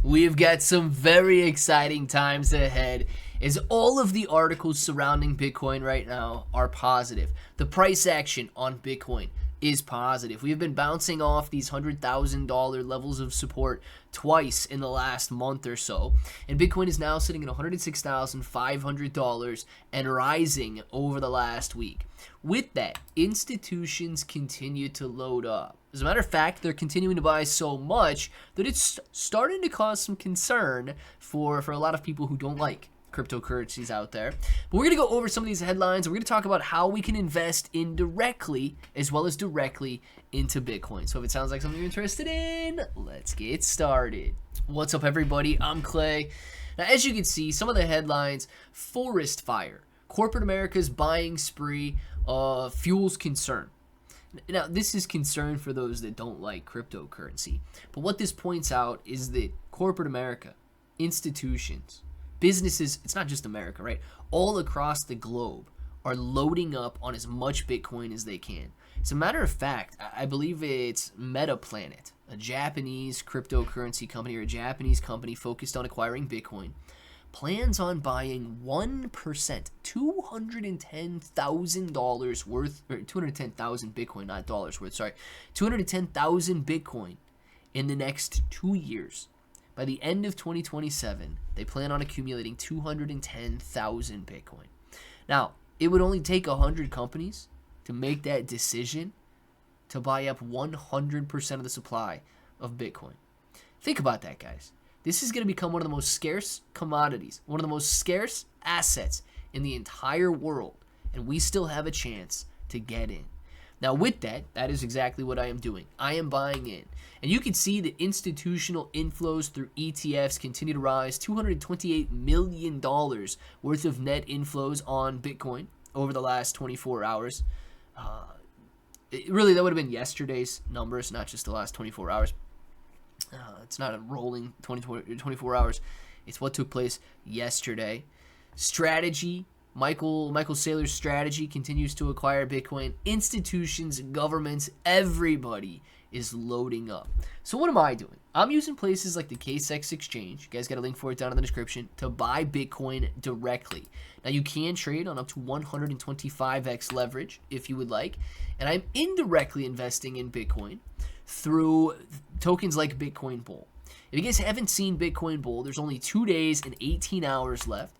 We've got some very exciting times ahead as all of the articles surrounding Bitcoin right now are positive. The price action on Bitcoin is positive. We've been bouncing off these $100,000 levels of support twice in the last month or so, and Bitcoin is now sitting at $106,500 and rising over the last week. With that, institutions continue to load up. As a matter of fact, they're continuing to buy so much that it's starting to cause some concern for a lot of people who don't like cryptocurrencies out there. But we're going to go over some of these headlines, and we're going to talk about how we can invest indirectly as well as directly into Bitcoin. So if it sounds like something you're interested in, let's get started. What's up, everybody? I'm Clay. Now, as you can see, some of the headlines: forest fire, corporate America's buying spree fuels concern. Now, this is concern for those that don't like cryptocurrency. But what this points out is that corporate America, institutions, businesses, it's not just America, right? All across the globe are loading up on as much Bitcoin as they can. As a matter of fact, I believe it's MetaPlanet, a Japanese cryptocurrency company or a Japanese company focused on acquiring Bitcoin, plans on buying 1%, $210,000 worth, or 210,000 Bitcoin, not dollars worth, sorry, 210,000 Bitcoin in the next 2 years. By the end of 2027, they plan on accumulating 210,000 Bitcoin. Now, it would only take 100 companies to make that decision to buy up 100% of the supply of Bitcoin. Think about that, guys. This is going to become one of the most scarce commodities, one of the most scarce assets in the entire world, and we still have a chance to get in. Now, with that, that is exactly what I am doing. I am buying in. And you can see that institutional inflows through ETFs continue to rise. $228 million worth of net inflows on Bitcoin over the last 24 hours. Really, that would have been yesterday's numbers, not just the last 24 hours. It's not a rolling 24 hours. It's what took place yesterday. Strategy. Michael Saylor's strategy continues to acquire Bitcoin. Institutions, governments, everybody is loading up. So what am I doing? I'm using places like the KSEX exchange. You guys got a link for it down in the description to buy Bitcoin directly. Now, you can trade on up to 125x leverage if you would like. And I'm indirectly investing in Bitcoin through tokens like Bitcoin Bull. If you guys haven't seen Bitcoin Bull, there's only 2 days and 18 hours left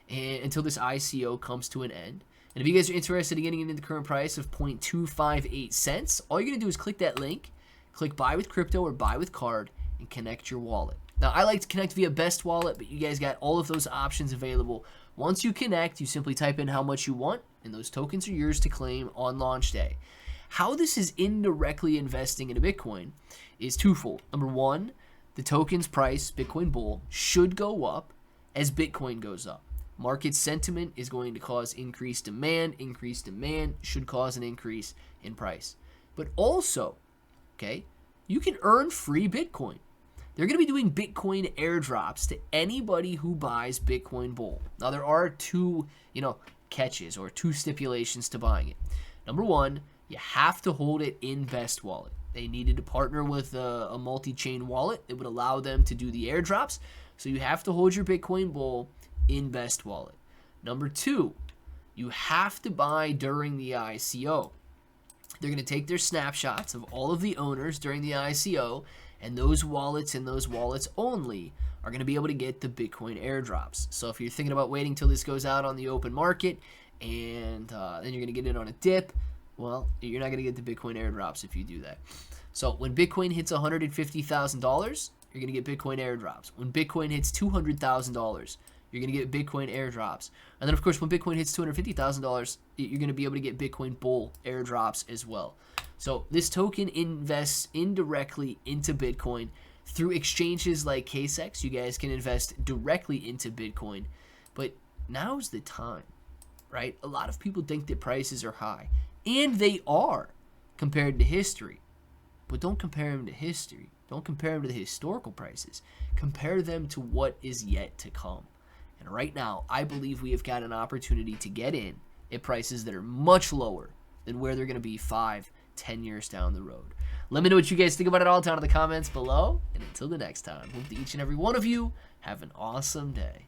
until this ICO comes to an end. And if you guys are interested in getting into the current price of 0.258 cents, all you're going to do is click that link, click buy with crypto or buy with card, and connect your wallet. Now, I like to connect via Best Wallet, but you guys got all of those options available. Once you connect, you simply type in how much you want, and those tokens are yours to claim on launch day. How this is indirectly investing into Bitcoin is twofold. Number one, the token's price, Bitcoin Bull, should go up as Bitcoin goes up. Market sentiment is going to cause increased demand. Increased demand should cause an increase in price. But also, okay, you can earn free Bitcoin. They're going to be doing Bitcoin airdrops to anybody who buys Bitcoin Bull. Now, there are two, catches or two stipulations to buying it. Number one, you have to hold it in Best Wallet. They needed to partner with a multi-chain wallet that would allow them to do the airdrops. So you have to hold your Bitcoin Bull in Best Wallet. Number two, you have to buy during the ICO. They're going to take their snapshots of all of the owners during the ICO, and those wallets and those wallets only are going to be able to get the Bitcoin airdrops. So if you're thinking about waiting till this goes out on the open market and then you're going to get it on a dip, well, you're not going to get the Bitcoin airdrops if you do that. So when Bitcoin hits $150,000, you're going to get Bitcoin airdrops. When Bitcoin hits $200,000, you're going to get Bitcoin airdrops. And then, of course, when Bitcoin hits $250,000, you're going to be able to get Bitcoin Bull airdrops as well. So this token invests indirectly into Bitcoin through exchanges like KSEX. You guys can invest directly into Bitcoin. But now's the time, right? A lot of people think that prices are high. And they are compared to history. But don't compare them to history. Don't compare them to the historical prices. Compare them to what is yet to come. And right now, I believe we have got an opportunity to get in at prices that are much lower than where they're going to be 5, 10 years down the road. Let me know what you guys think about it all down in the comments below. And until the next time, hope that each and every one of you have an awesome day.